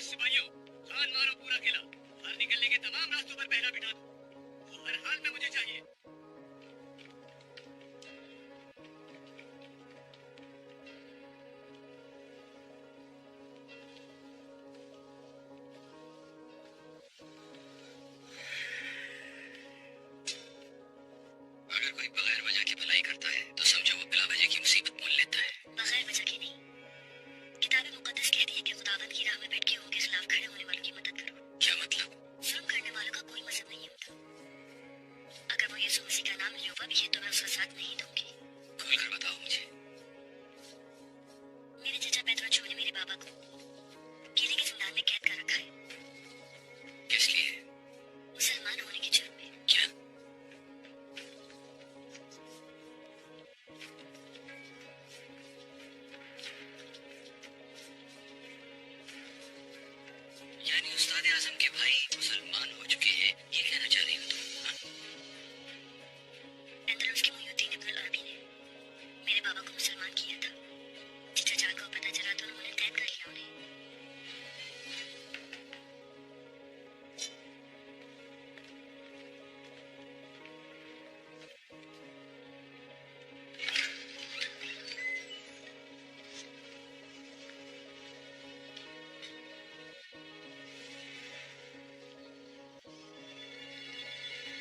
सिपाहियों, खान मारो पूरा किला, बाहर निकलने के तमाम रास्तों पर पहरा बिठा दो। वो हर हाल में मुझे चाहिए। अगर कोई बगैर वजह की भलाई करता है तो समझो वो बिला वजह की मुसीबत मोल लेता है। बगैर वजह की नहीं, किताब मुकद्दस कहती है कि खुदावंद की राह में भटके के खिलाफ खड़े होने वालों की मदद करो। क्या मतलब? जुल्म करने वालों का कोई मजहब नहीं होता। अगर वो यीशु मसीह का नाम यहोवा भी है तो मैं उसका साथ नहीं दूंगी। खोल कर बताओ मुझे। मेरे चचा पेट्रोचो ने मेरे बाबा को किले के जिंदान में कैद कर रखा है। किस लिए? मुसलमान होने के जुर्म में। क्या? यानी उस्ताद आजम के भाई मुसलमान हो चुके हैं, ये कहना चाह रही हो तुम? हाँ? अंदरूस के मुहिउद्दीन इब्नुल अरबी ने मेरे बाबा को मुसलमान किया था। चचा को पता चला तो उन्होंने कैद कर लिया उन्हें।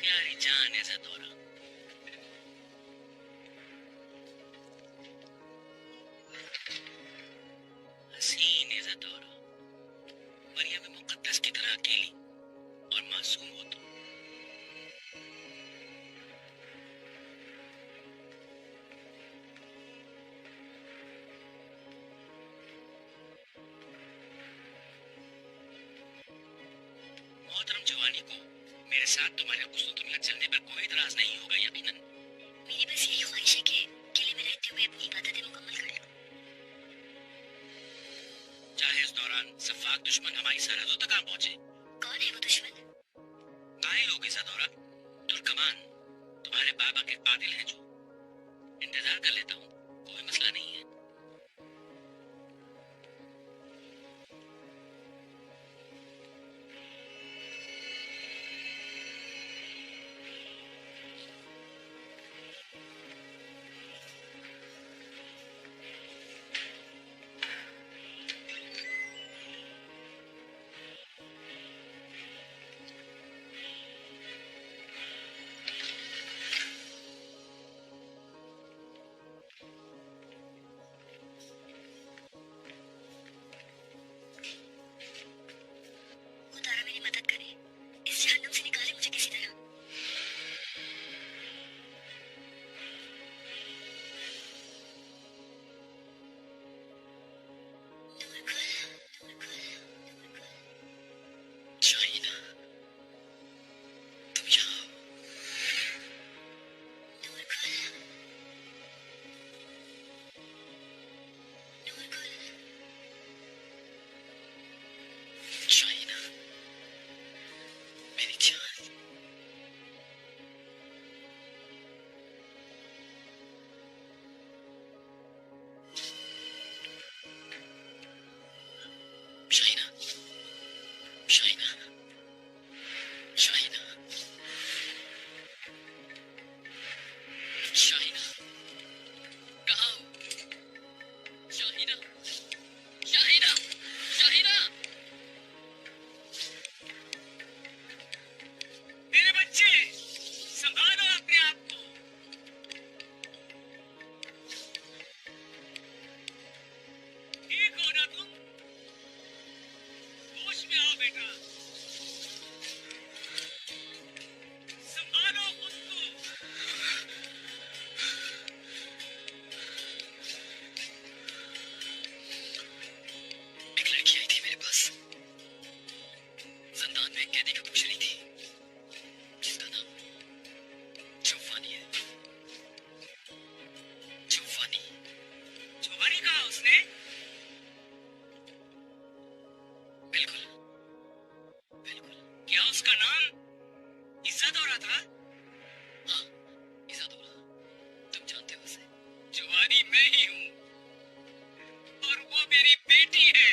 प्यारी जान ऐसा दौरा। हसीन ऐसा दौरा। मरियम मुकद्दस की तरह अकेली और मासूम हो तुम। मोहतरम जवानी को मेरे साथ तुम्हारे गुस्सो दुनिया चलने पर कोई इतराज नहीं होगा यकीनन। मेरी बस यही ख्वाहिश है कि किले में रहते हुए अपनी इबादतें मुकम्मल कर लूं। चाहे इस दौरान सफाक दुश्मन हमारी सरहदों तक आ पहुंचे। कौन है वो दुश्मन? कायल हो गई दौरा। तुर्कमान तुम्हारे बाबा के कातिल हैं जो। इंतजार कर लेता हूँ, कोई मसला नहीं है। खुदा मेरी मदद करे, इस जहन्नुम से निकाले मुझे किसी तरह। नूर खुल, नूर खुल, नूर खुल। शाहीना, तुम यहाँ हो। नूर खुल, नूर खुल। शाहीना, मेरी जान। शाहीना, शाहीना, शाहीना, शाहीना, कहाँ हो? शाहीना, शाहीना, शाहीना, मेरे बच्चे, संभालो अपने आप को। ठीक हो ना तुम? होश में आओ बेटा। संभालो खुद को। एक लड़की आई थी मेरे पास। जिंदान में एक कैदी को पूछ रही थी जिसका नाम चौफानी है। चौफानी। चौफानी कहा उसने? बिल्कुल, बिल्कुल। क्या उसका नाम इज़्ज़तौरा था? हाँ, इज़्ज़तौरा। तुम जानते हो उसे। जवानी मैं ही हूँ और वो मेरी बेटी है।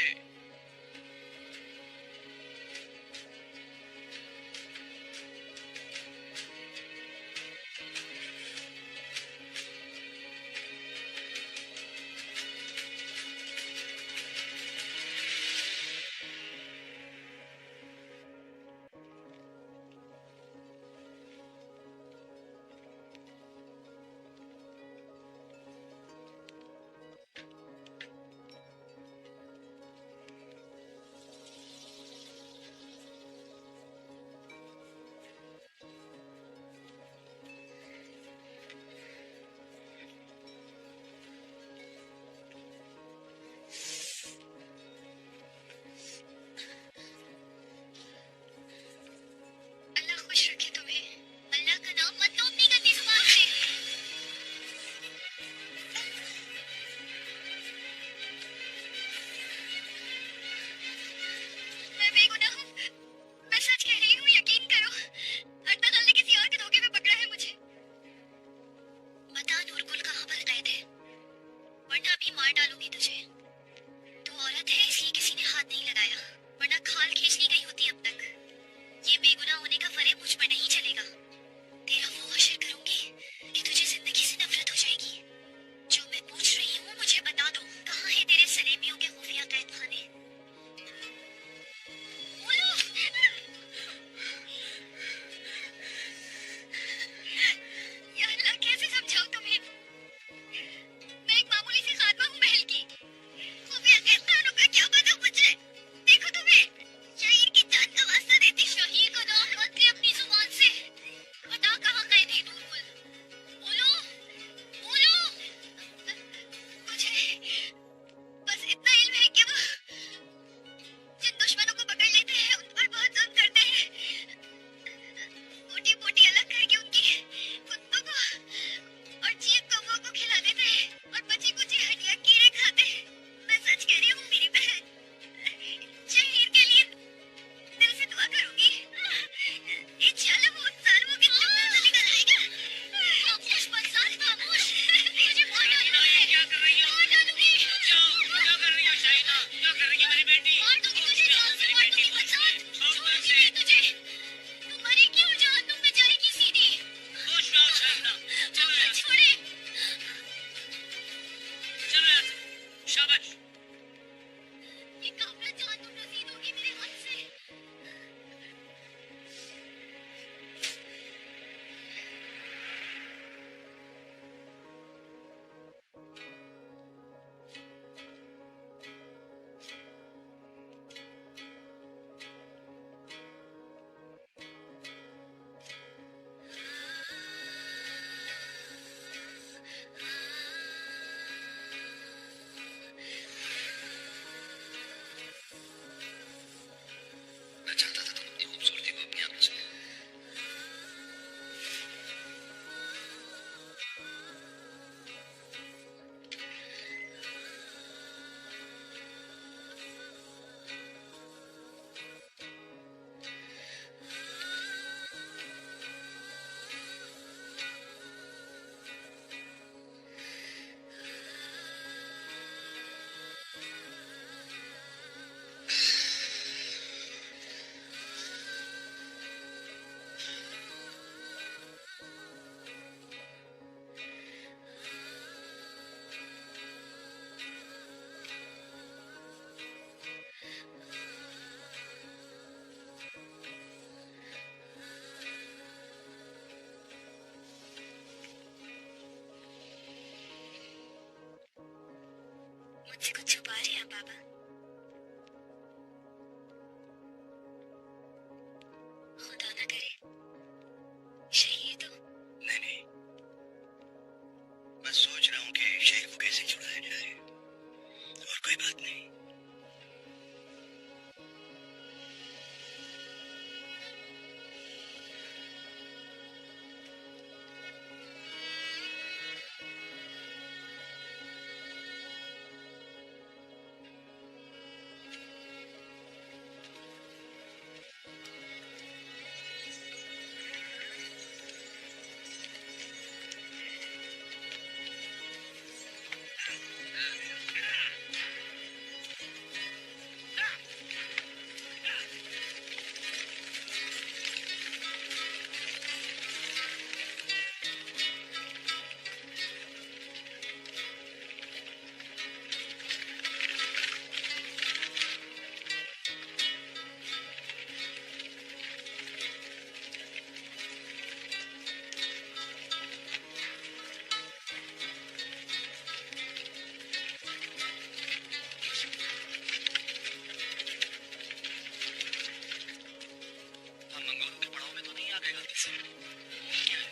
क्या है?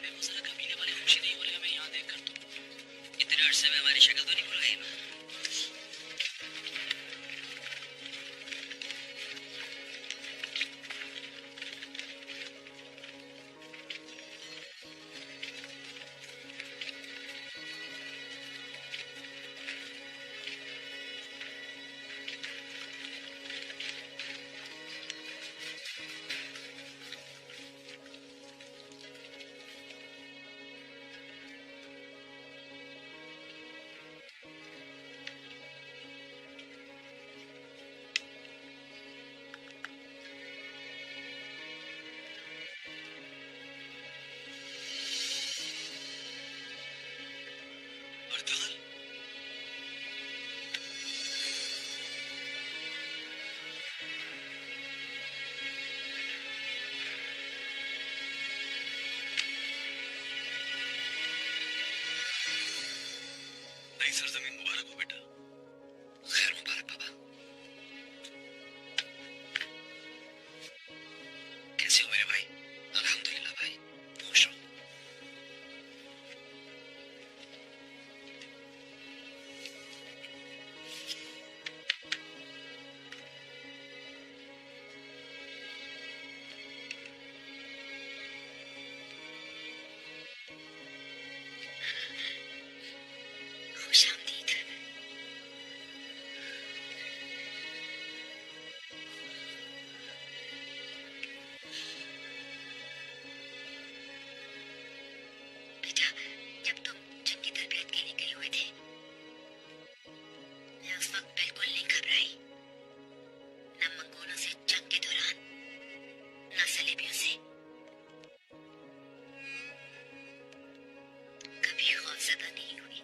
वो जरा कमीने वाले खुशी नहीं बोले हमें यहाँ देख कर तो। इतने अरसे में हमारी शक्ल तो नहीं भूल गई ना? नई सरजमीन मुबारक हो बेटा। खैर मुबारक बाबा। कैसे हो मेरे भाई? अल्हम्दुलिल्लाह भाई, खुश रहो। खुशामदीद। बेटा, जब तुम जंगी तरबियत के लिए गए हुए थे, मैं उस वक्त बिल्कुल नहीं घबराई। न मंगोलों से जंग के दौरान, न सलीबियों से। कभी खौफजदा नहीं हुई।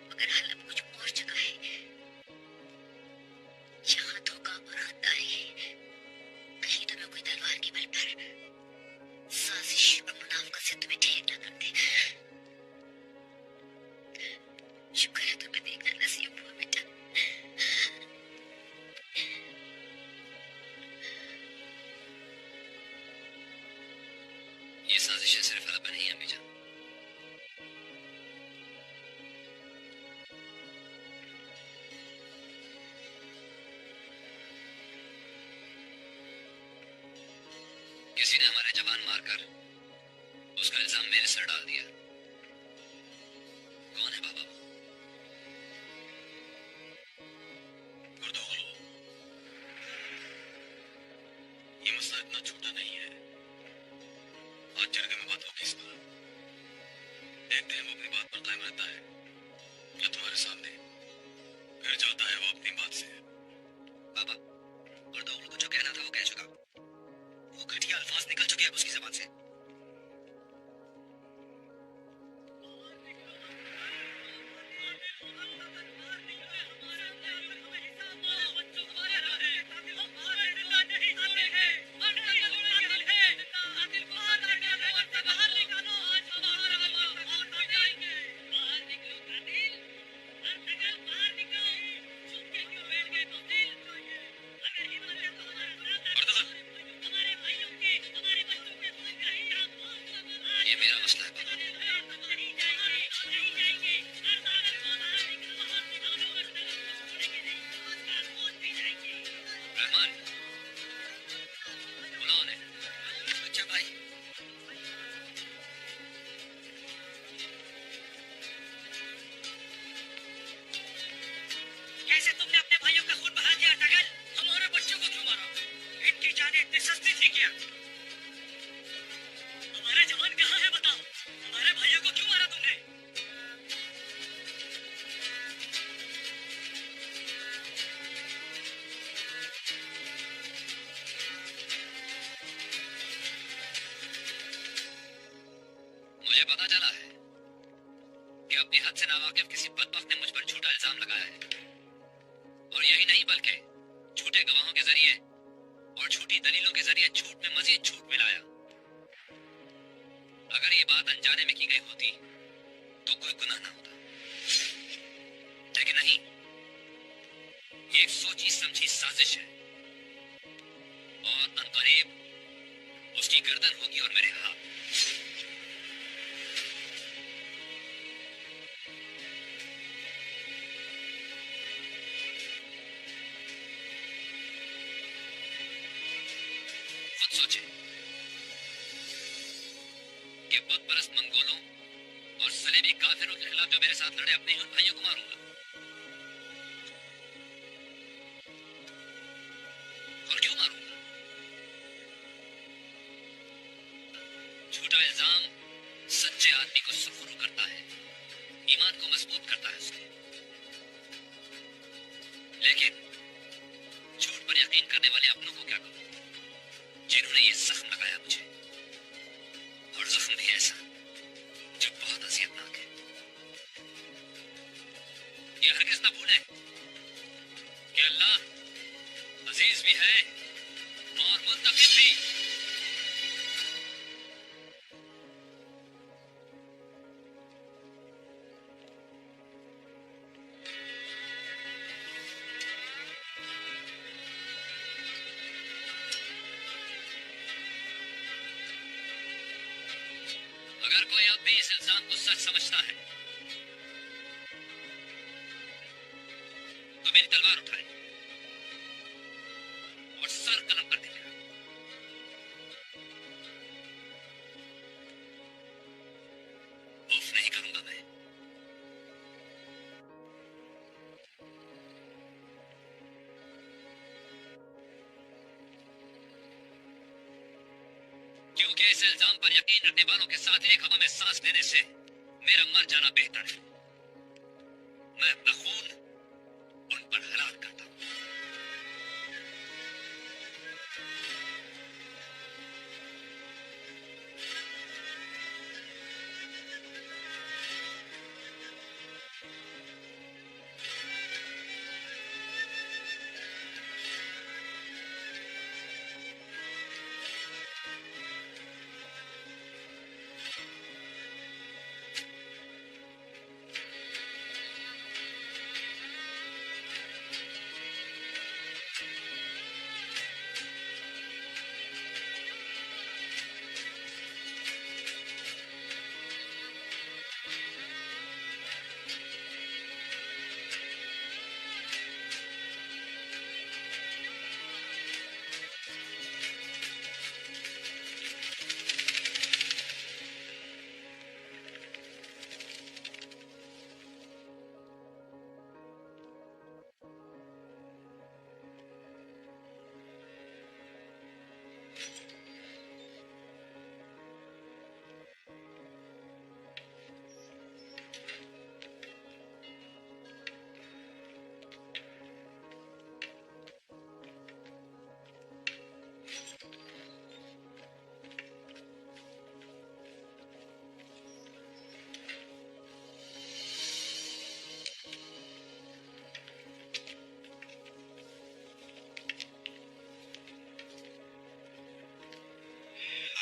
मगर हाल अब कुछ और जगह है। यहाँ धोखा और गद्दारी है। कहीं तुम्हें कोई तलवार के बल पर साजिश और मुनाफिकत से तुम्हें ढेर न कर दे। शुक्र है तुम्हें देखना नसीब हुआ बेटा। ये साजिशें सिर्फ अरब में नहीं है अम्मी जान। किसी ने हमारे जवान मारकर उसका इल्जाम मेरे सर डाल दिया। कौन है बाबा? गुर्दोगलो, ये मसला इतना छोटा नहीं है। आज जरगे में बात होगी इस पर। देखते हैं वो अपनी बात पर कायम रहता है या तुम्हारे सामने फिर जाता है वो अपनी बात से। बाबा, गुर्दोगलो को जो कहना था वो कह चुका। वो घटिया अल्फाज निकल चुके हैं उसकी ज़बान से। ये मेरा मसला है बाबा। रहमान, बुलाओ उन्हें। अच्छा भाई। कैसे तुमने अपने भाइयों का खून बहा दिया टगल? हमारे बच्चों को क्यों मारा? इनकी जानें इतनी सस्ती थी क्या? हमारे जवान कहाँ है बताओ? हमारे भाइयों को क्यों मारा तुमने? मुझे पता चला है कि अपनी हद से नावाकिफ किसी बदबख्त ने मुझ पर झूठा इल्जाम लगाया है। और यही नहीं बल्कि झूठे गवाहों के जरिए और झूठी दलीलों के जरिए झूठ में मजीद झूठ मिलाया। अगर ये बात अनजाने में की गई होती तो कोई गुनाह ना होता, लेकिन नहीं, ये एक सोची समझी साजिश है। और अनकरीब उसकी गर्दन होगी और मेरे हाथ। खुद सोचे कि बदपरस्त मंगोलों और सलेबी काफिरों के खिलाफ जो मेरे साथ लड़े अपने ही उन भाइयों को मारूंगा। और क्यों मारूंगा? झूठा इल्जाम सच्चे आदमी को सुरखरू करता है, ईमान को मजबूत करता है उसके। लेकिन झूठ पर यकीन करने वाले अपनों को क्या करूं, जिन्होंने ये जख्म लगाया मुझे, और जख्म भी ऐसा जो बहुत अजियतनाक है। ये हरगिज़ न भूलें कि अल्लाह अजीज भी है और मुंतकिम भी। अगर कोई अब भी इस इल्जाम को सच समझता है तो मेरी तलवार उठाए और सर कलम कर दीजिएगा। उफ नहीं करूंगा मैं। क्योंकि इस इल्जाम पर यकीन रखने वालों के साथ एक हवा में सांस लेने से मेरा मर जाना बेहतर है। मैं अपना खून उन पर हलाल करता हूं।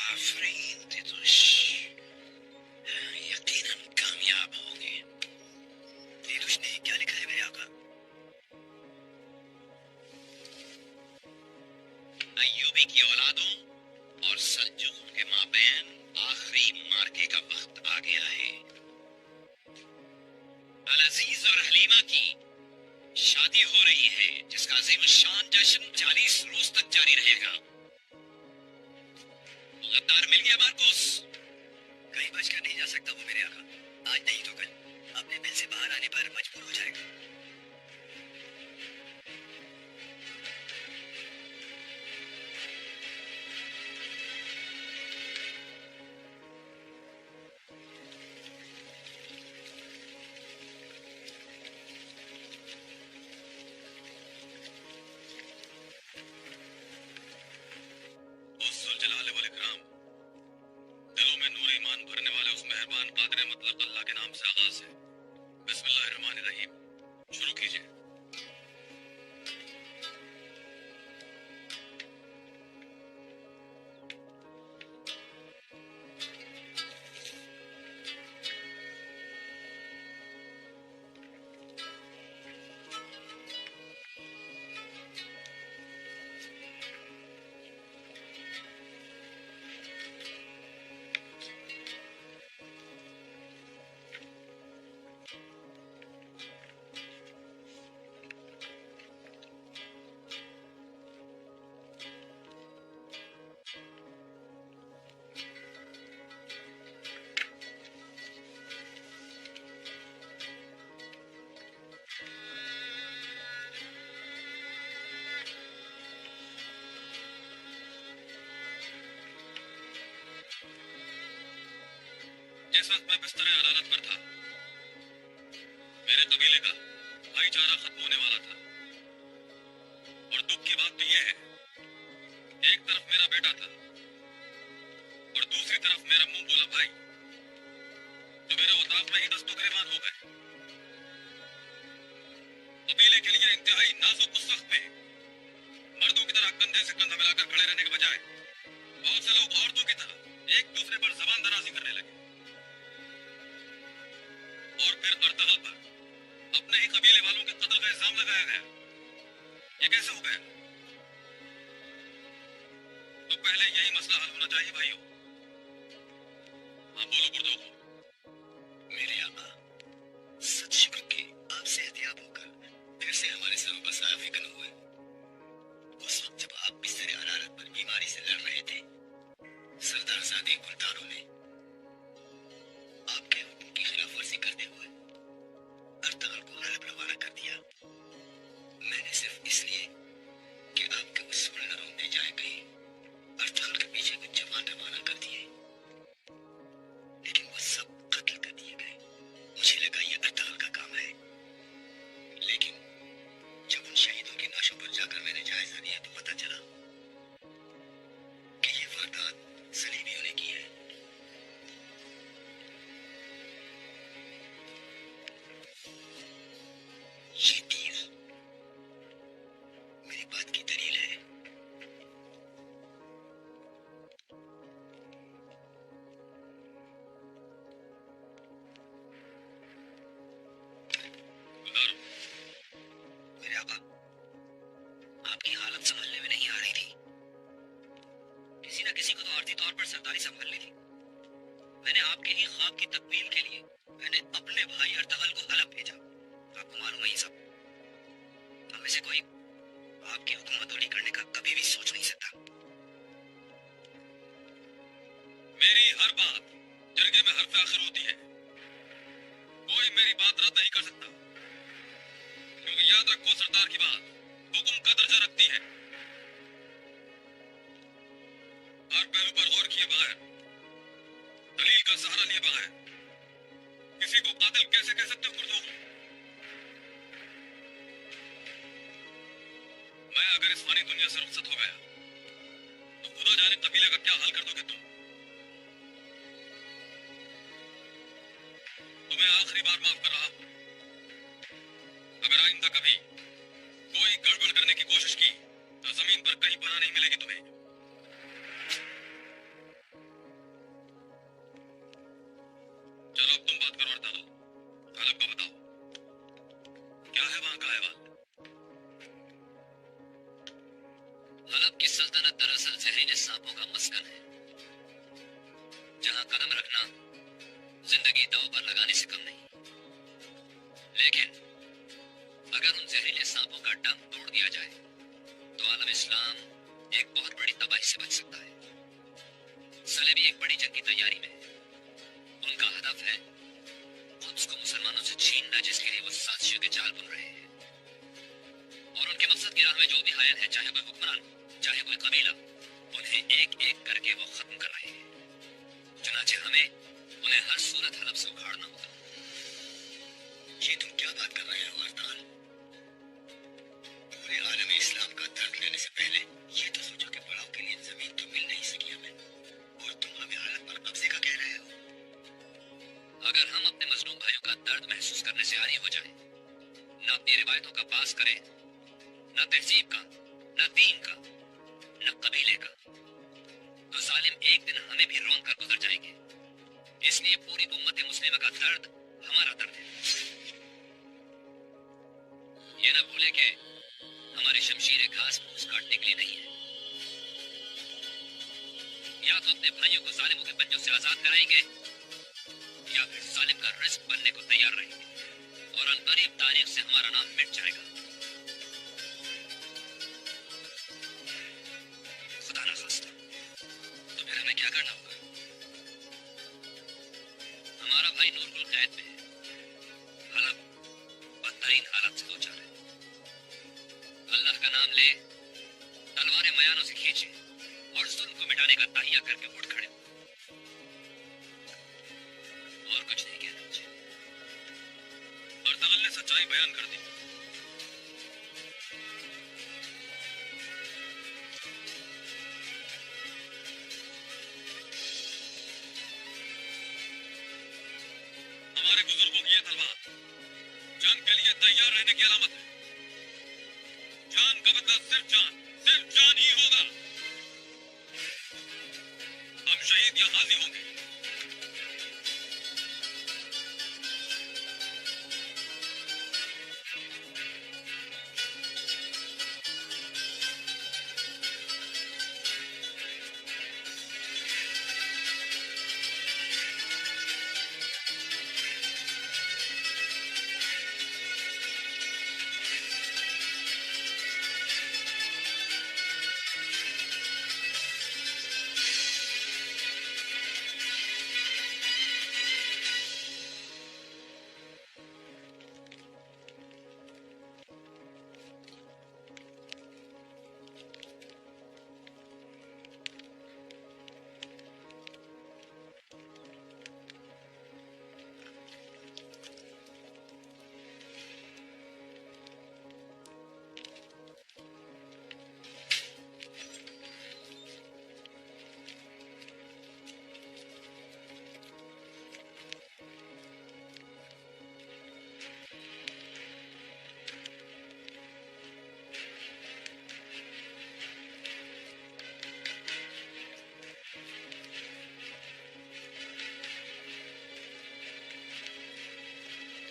आफरीन तितुश यकीनन कामयाब होंगे। तितुश ने क्या लिखा है मेरे आका? अय्यूबी की औलादों और सल्जुकों के माबैन आखिरी मार्के का वक्त आ गया है। अल अजीज और हलीमा की शादी हो रही है, जिसका अजीम-उश-शान जश्न 40 रोज तक जारी रहेगा। गद्दार मिल गया मार्कोस। कहीं बचकर नहीं जा सकता वो मेरे आका। आज नहीं तो कल अपने मिल से बाहर आने पर मजबूर हो जाएगा। उस जुलजलाले वाले कराम, दिलों में नूर ईमान भरने वाले उस मेहरबान कादिर मुतलक अल्लाह के नाम से आगाज है। बिस्मिल्लाहिर्रहमानिर्रहीम। शुरू कीजिए। जिस वक्त मैं बिस्तर अदालत पर था, मेरे कबीले का भाईचारा खत्म होने वाला था। और दुख की बात तो यह है, एक तरफ मेरा बेटा था और दूसरी तरफ मेरा मुंह बोला भाई, जो मेरे औताक में ही दस्तों गिरफ्तार हो गए। कबीले के लिए इंतहाई नाजुक उस वक्त में मर्दों की तरह कंधे से कंधा मिलाकर खड़े रहने के बजाय बहुत से लोग औरतों की तरह एक दूसरे पर जबान दराजी करने लगे। और फिर अर्तगल पर अपने ही कबीले वालों के कत्ल का इल्जाम लगाया गया। ये कैसे हो गया? तो पहले यही मसला हल होना चाहिए भाइयों। हाँ बोलो बुर्दोगो। मेरे आका, सच शुक्र कि आप सेहतियाब होकर फिर से हमारे सरों पर साया फिक्र हुए। उस वक्त जब आप बिस्तर अदालत पर बीमारी से लड़ रहे थे, सरदार ज़ादे गुलतारों ने आपके हुक्म की खिलाफ वर्जी करते हुए अर्तगल को हलब रवाना कर दिया। मैंने सिर्फ इसलिए कि आपके उस सुन न रोकने जाए कहीं अर्तगल के पीछे कुछ जवान रवाना कर दिए, लेकिन वो सब कत्ल कर दिए गए। मुझे लगा ये अर्तगल का काम है, लेकिन जब उन शहीदों की लाशों पर जाकर मैंने जायजा लिया तो पता चला कि ये वारदात सलीबियों ने की है। ये तीर मेरी बात की दलील है। मेरे आका, आपकी हालत संभलने में नहीं आ रही थी। किसी न किसी को तो आर्थिक तौर पर सरदारी संभालनी थी। मैंने आपके ही ख्वाब की तकमील के लिए मैंने अपने भाई अर्तगल को हलब भेजा। आपको मालूम है ये सब। हमें से कोई आपकी हुक्म अदौली करने का कभी भी सोच नहीं सकता। मेरी हर बात जरगे में हर्फ आखिर होती है। कोई मेरी बात रद्द नहीं कर सकता, क्योंकि याद रखो सरदार की बात हुक्म का दर्जा रखती है। हर पहलू पर गौर किए बगैर, दलील का सहारा लिए बगैर किसी को कातिल कैसे कह सकते हो बुर्दोगो? मैं अगर इस फानी दुनिया से रुखसत हो गया तो खुदा जाने कबीले का क्या हाल कर दोगे तुम। तुम्हें आखिरी बार माफ कर रहा हूं। अगर आइंदा कभी कोई गड़बड़ करने की कोशिश की तो जमीन पर कहीं पनाह नहीं मिलेगी तुम्हें। चलो अब तुम बात करो अर्तगल, हलब का बताओ, क्या है वहां का अहवाल? हलब की सल्तनत दरअसल जहरीले सांपों का मस्कन है, जहां कदम रखना जिंदगी दांव पर लगाने से कम नहीं। लेकिन अगर उन जहरीले सांपों का डंक तोड़ दिया जाए तो आलम इस्लाम एक बहुत बड़ी तबाही से बच सकता है। सलेबी एक बड़ी जंग की तैयारी में। उनका हदफ है उसको मुसलमानों से छीनना, जिसके लिए वो साजिशों के जाल बुन रहे हैं। और उनके मकसद की राह में जो भी हायल है, चाहे कोई हुक्मरान, चाहे कोई कबीला, उन्हें एक एक करके वो खत्म कर रहे हैं। चुनाचे हमें उन्हें हर सूरत हलब से उखाड़ना होगा। ये तुम क्या बात कर रहे हो अर्तगल? पूरे आलम इस्लाम का दर्द लेने से पहले ये तो सोचो कि पड़ाव के लिए जमीन तो मिल नहीं सकी हमें, और तुम हमें हालत पर कब्जे का कह रहे हो। अगर हम अपने मजलूम भाइयों का दर्द महसूस करने से आरी हो जाएं, न अपनी रिवायतों का पास करें, न तहजीब का, न दीन का, न कबीले का, तो जालिम एक दिन हमें भी रोन कर गुजर जाएंगे। इसलिए पूरी उम्मत मुस्लिमा का दर्द हमारा दर्द है। ये न भूले कि हमारी शमशीरें घास फूस काटने के लिए नहीं है। या तो अपने भाइयों को जालिमों के पंजों से आजाद कराएंगे, या फिर जालिम का रिस्क बनने को तैयार रहेंगे, और अनकरीब तारीख से हमारा नाम मिट जाएगा। खुदा ना खास्ता, तो फिर हमें क्या करना होगा? हमारा भाई नूरुल कैद में है। हलब बदतरीन हालत से दो चार है। अल्लाह का नाम ले, तलवारें मयानों से खींचे और जुल्म को मिटाने का ताहिया करके उठ खड़े हो। सच्चाई बयान कर दी। हमारे बुजुर्गों की ये तलवार जंग के लिए तैयार रहने की अलामत है। जान का बदला सिर्फ जान ही होगा। हम शहीद या गाजी होंगे।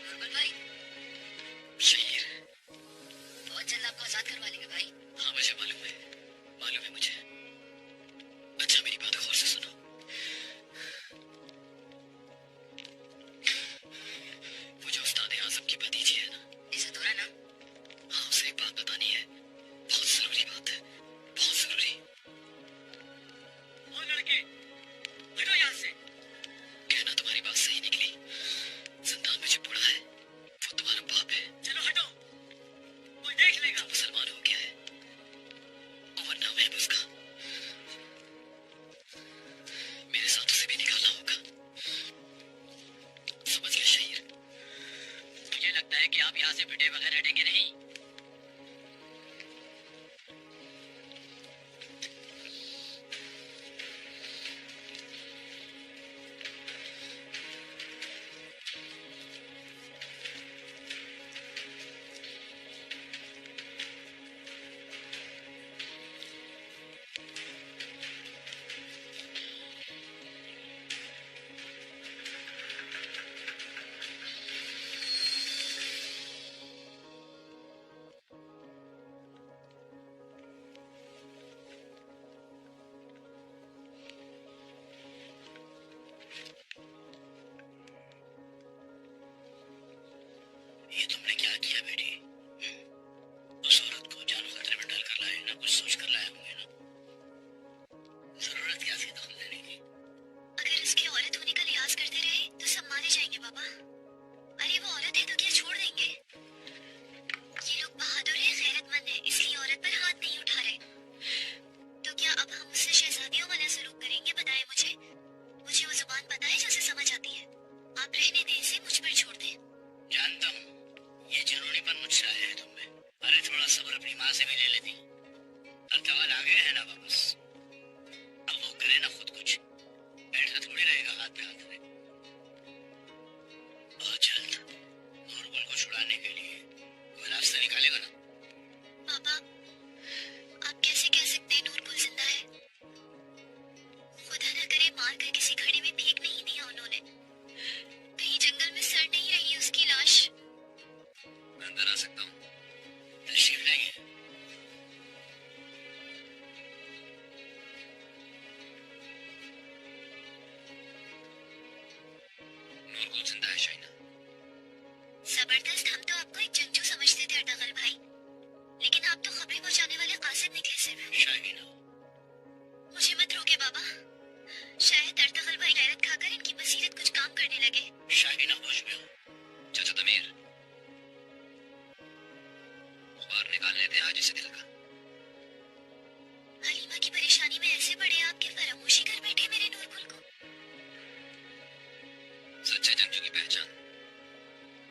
नॉर्मल भाई, शहीर। बहुत जल्द आपको आजाद करवा लेंगे भाई। हाँ मुझे मालूम है मुझे। अच्छा मेरी बात गौर से सुनो। वो जो उस्ताद आजम की भतीजी है ना, ऐसा तो है ना? हाँ उसे एक बात बतानी है। बहुत जरूरी बात है, बहुत जरूरी। वो लड़के हटो यहाँ से। कहना तुम्हारी बात सही निकली। जिंदान में जो बुढ़ा है वो तुम्हारा बाप है। चलो हटो, कोई देख लेगा। वो मुसलमान हो गया है और नाम है उसका। मेरे साथ उसे भी निकालना होगा। समझ गया शहीर? मुझे लगता है कि आप यहाँ से पिटे बगैर हटेंगे नहीं। ये तुमने क्या किया बेटी? उस औरत को जान खतरे में डालकर लाए ना, कुछ सोच कर लाए होंगे ना। जरूरत क्या थी दखल देने की? अगर उसकी औरत होने का लिहाज करते रहे तो सब माने जाएंगे बाबा। अरे वो औरत है तो क्या छोड़ देंगे? ये लोग बहादुर है, गैरतमंद है, इसलिए औरत पर हाथ नहीं उठा रहे। तो क्या अब हम उससे शहजादियों वाला सलूक करेंगे? बताएं मुझे वो जुबान पता है जो उसे समझ आती है। आप रहने दें इसे, मुझ पर छोड़ दें। जानता हूँ ये जुनूनीपन मुझसे आया है तुम में। अरे थोड़ा सब्र अपनी माँ से भी ले लेती। अर्थवान आ गए हैं ना वापस। अब वो करे ना खुद कुछ, बैठा थोड़ी रहेगा हाथ में हाथ में। बहुत जल्द नूरगुल को छुड़ाने के लिए कोई रास्ता निकालेगा ना। पापा, आप कैसे कह सकते हैं नूरगुल जिंदा है? खुदा न करे मार कर किसी खड़े में फेंक नहीं दिया उन्होंने। कहीं जंगल में सड़ नहीं रही उसकी लाश। मैं अंदर आ सकता हूँ? तशरीफ लाइए। नूरगुल जिंदा है शाइना। जबरदस्त। हम तो आपको एक जंगजू समझते थे अर्तगल भाई, लेकिन आप तो खबरें पहुंचाने वाले कासिद निकले सिर्फ। शाइना मुझे मत रोके बाबा। शायद अर्तगल भाई गैरत खाकर इनकी बसीरत कुछ काम करने लगे। शाइना होश में हो? चाचा तमीर गुबार निकाल लेते हैं आज इसे दिल का। हलीमा की परेशानी में ऐसे पड़े आप कि फरामोशी कर बैठे मेरे नूरगुल को। सच्चे जंगजू की पहचान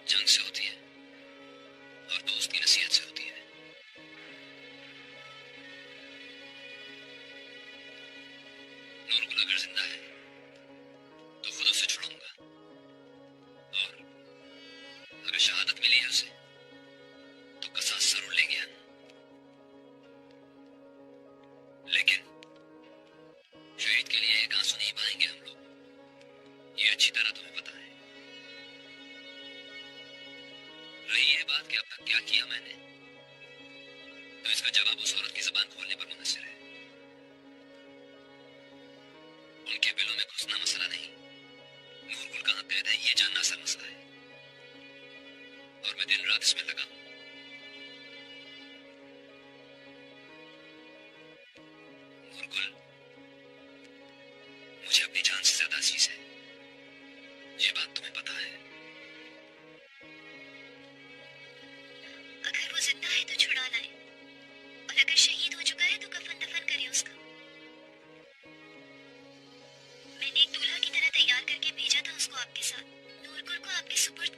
जंग से होती है, अगर जिंदा है तो खुद उसे छुड़ाऊंगा, और अगर शहादत मिली है उसे तो कसास जरूर लेंगे हम। लेकिन शहीद के लिए एक आंसू नहीं बहाएंगे हम लोग, ये अच्छी तरह तुम्हें पता है। रही ये बात कि अब तक क्या किया मैंने, तो इसका जवाब उस औरत की जुबान खोलने पर मुनहसर है। उनके बिलों में घुसना मसला नहीं, नूरगुल कहां कैद है ये जानना असल मसला है, और मैं दिन रात इसमें लगा हूं। नूरगुल मुझे अपनी जान से ज्यादा अजीज है, ये बात तुम्हें पता है। अगर वो जिंदा है तो छुड़ा लाए, और अगर शहीद हो चुका है तो कफन दफन करिए उसका। मैंने एक दूल्हा की तरह तैयार करके भेजा था उसको आपके साथ, नूरगुल को आपके सुपुर्द